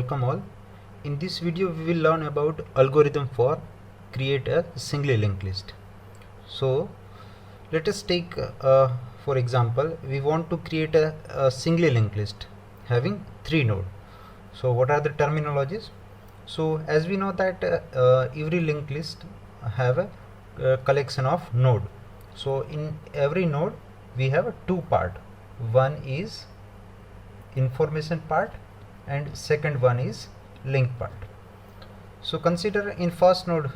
welcome all. In this video we will learn about algorithm for create a single linked list. So let us take for example, we want to create a single linked list having 3 nodes. So what are the terminologies? So as we know that every linked list have a collection of node. So in every node we have two part. One is information part and second one is link part. So consider in first node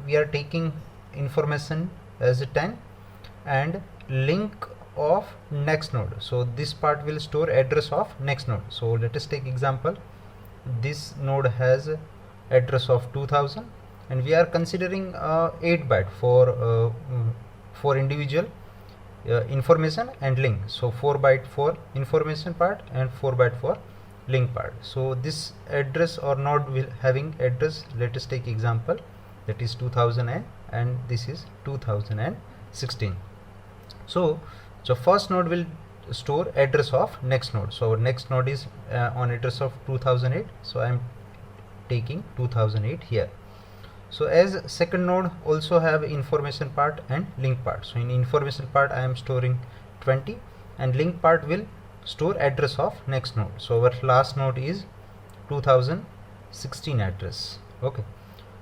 we are taking information as a 10 and link of next node. So this part will store address of next node. So let us take example. This node has address of 2000 and we are considering 8 byte for individual information and link. So 4 byte for information part and 4 byte for link part. So this address or node will having address, let us take example, that is 2000 and this is 2016. So first node will store address of next node. So our next node is on address of 2008. So I am taking 2008 here. So as second node also have information part and link part. So in information part I am storing 20 and link part will store address of next node. So our last node is 2016 address. Okay.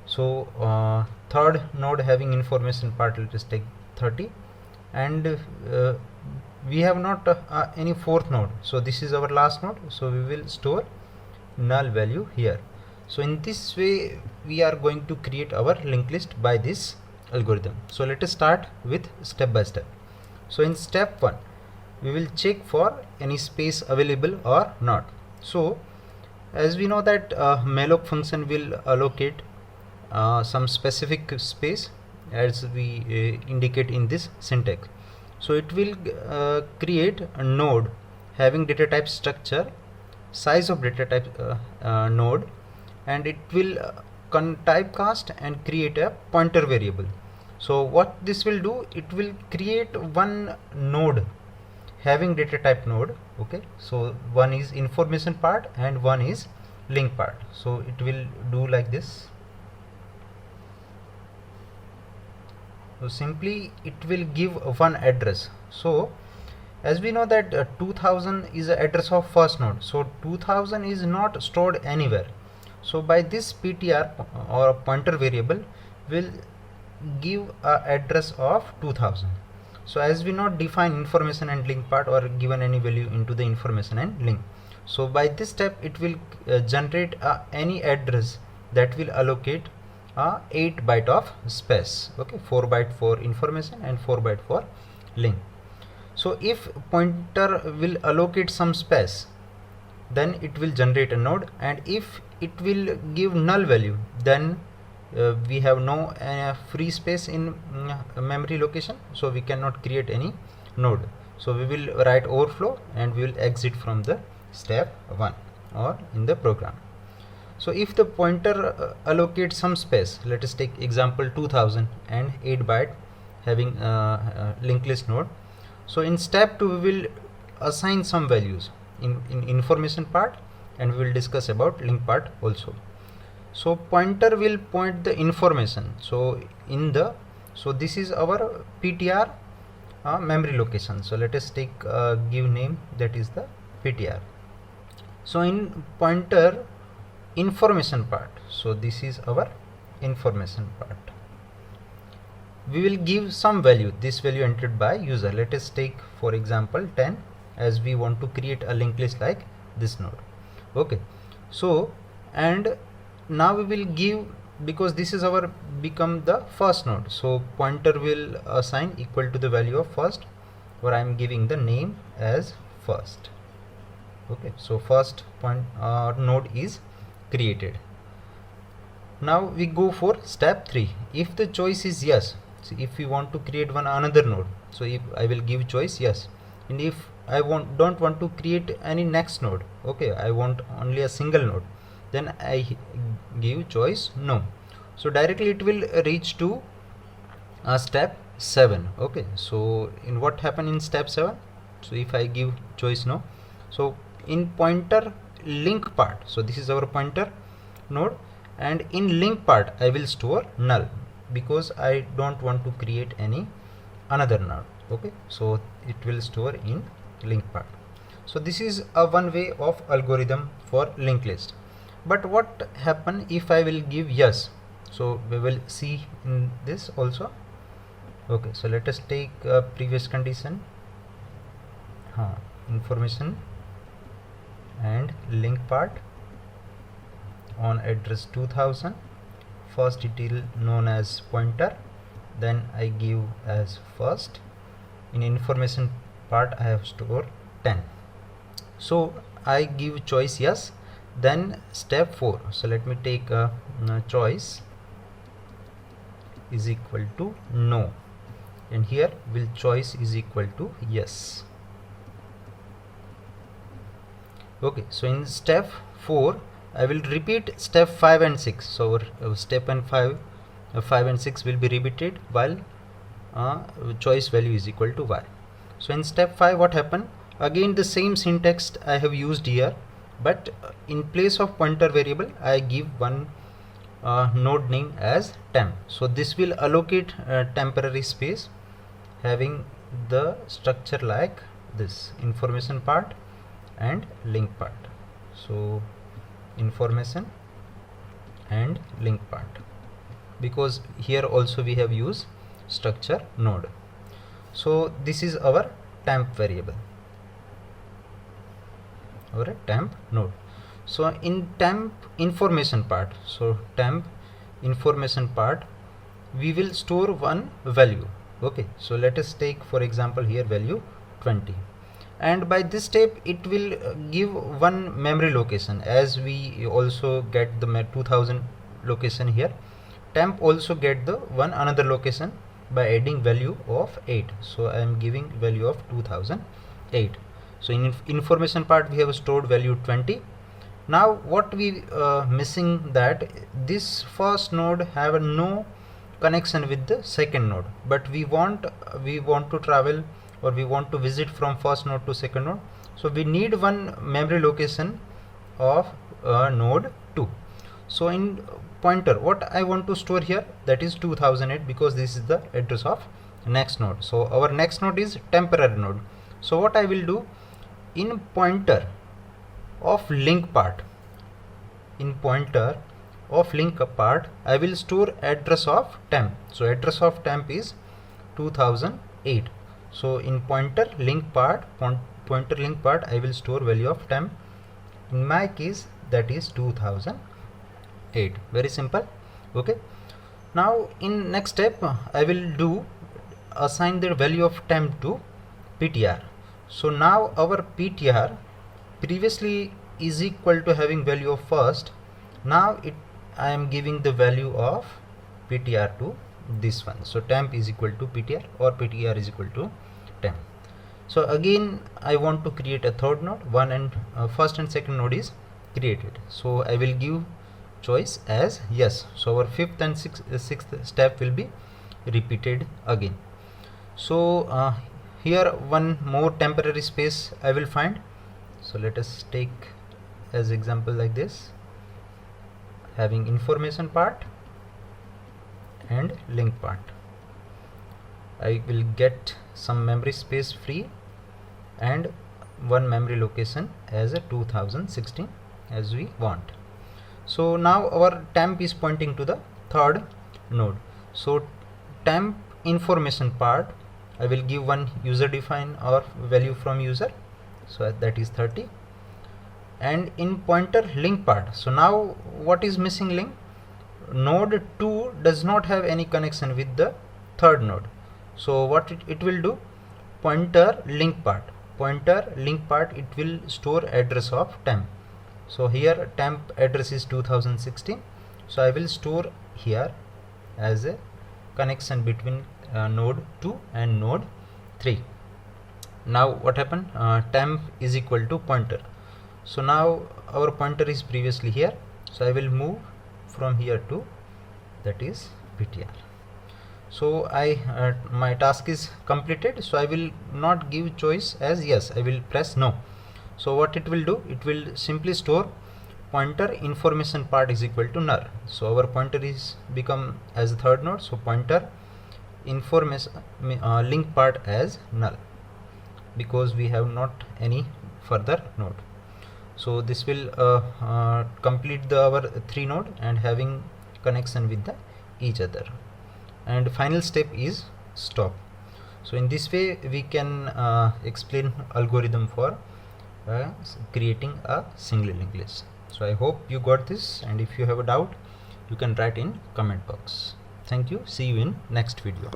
So third node having information part, let us take 30 and we have not any fourth node. So this is our last node. So we will store null value here. So in this way we are going to create our linked list by this algorithm. So let us start with step by step. So in step 1 we will check for any space available or not. So as we know that malloc function will allocate some specific space as we indicate in this syntax. So it will create a node having data type structure, size of data type node, and it will typecast and create a pointer variable. So what this will do, it will create one node having data type node. Okay, so one is information part and one is link part. So it will do like this. So simply it will give one address. So as we know that 2000 is the address of first node. So 2000 is not stored anywhere. So by this PTR or pointer variable will give a address of 2000. So as we not define information and link part or given any value into the information and link. So by this step it will generate any address that will allocate 8 byte of space. Okay, 4 byte for information and 4 byte for link. So if pointer will allocate some space, then it will generate a node, and if it will give null value, then we have no free space in memory location, so we cannot create any node. So we will write overflow and we will exit from the step 1 or in the program. So if the pointer allocates some space, let us take example 2000 and 8 byte having linked list node. So in step 2 we will assign some values in information part and we will discuss about link part also. So pointer will point the information. So this is our PTR memory location. So let us take give name, that is the PTR. So in pointer information part, so this is our information part, we will give some value, this value entered by user. Let us take for example 10 as we want to create a linked list like this node. Okay, so and now we will give, because this is our become the first node, so pointer will assign equal to the value of first, or I am giving the name as first. Okay, so first node is created. Now we go for step 3. If the choice is yes, so if we want to create another node, so if I will give choice yes, and if I don't want to create any next node, okay, I want only a single node, then I give choice no. So directly it will reach to step 7. Okay, so in what happen in step 7? So if I give choice no, so in pointer link part, so this is our pointer node, and in link part I will store null because I don't want to create any another node. Okay, so it will store in link part. So this is a one way of algorithm for linked list. But what happen if I will give yes? So we will see in this also. Okay, so let us take a previous condition, information and link part on address 2000. First it will known as pointer, then I give as first. In information part I have stored 10. So I give choice yes, then step 4. So let me take a choice is equal to no, and here will choice is equal to yes. Okay, so in step 4 I will repeat step 5 and 6. So our step and 5 and 6 will be repeated while choice value is equal to y. So in step 5 what happened? Again the same syntax I have used here, but in place of pointer variable I give one node name as temp. So this will allocate temporary space having the structure like this: information part and link part. So information and link part, because here also we have used structure node. So this is our temp variable or a temp node. So in temp information part, so temp information part we will store one value. Okay, so let us take for example here value 20, and by this step it will give one memory location, as we also get the 2000 location here. Temp also get the one another location by adding value of 8. So I am giving value of 2008. So in information part we have stored value 20. Now what we missing, that this first node have no connection with the second node, but we want to travel or we want to visit from first node to second node. So we need one memory location of node 2. So in pointer what I want to store here, that is 2008, because this is the address of next node. So our next node is temporary node. So what I will do, in pointer of link part, in pointer of link part I will store address of temp. So address of temp is 2008. So in pointer link part I will store value of temp. In my case that is 2008. Very simple. Okay, now in next step I will do assign the value of temp to ptr. So now our ptr previously is equal to having value of first. Now I am giving the value of ptr to this one. So temp is equal to ptr or ptr is equal to temp. So again I want to create a third node. One and first and second node is created. So I will give choice as yes. So our fifth and sixth step will be repeated again. So here one more temporary space I will find. So let us take as example like this, having information part and link part. I will get some memory space free and one memory location as a 2016 as we want. So now our temp is pointing to the third node. So temp information part I will give one user define or value from user, so that is 30. And in pointer link part, so now what is missing link? Node 2 does not have any connection with the third node. So what it will do, pointer link part it will store address of temp. So here temp address is 2016. So I will store here as a connection between node 2 and node 3. Now what happened, temp is equal to pointer. So now our pointer is previously here. So I will move from here to that is ptr. So my task is completed. So I will not give choice as yes, I will press no. So what it will do, it will simply store pointer information part is equal to null. So our pointer is become as the third node, so pointer information link part as null, because we have not any further node. So this will complete our 3 node and having connection with each other. And final step is stop. So in this way we can explain algorithm for creating a single linked list. So I hope you got this, and if you have a doubt you can write in comment box. Thank you. See you in next video.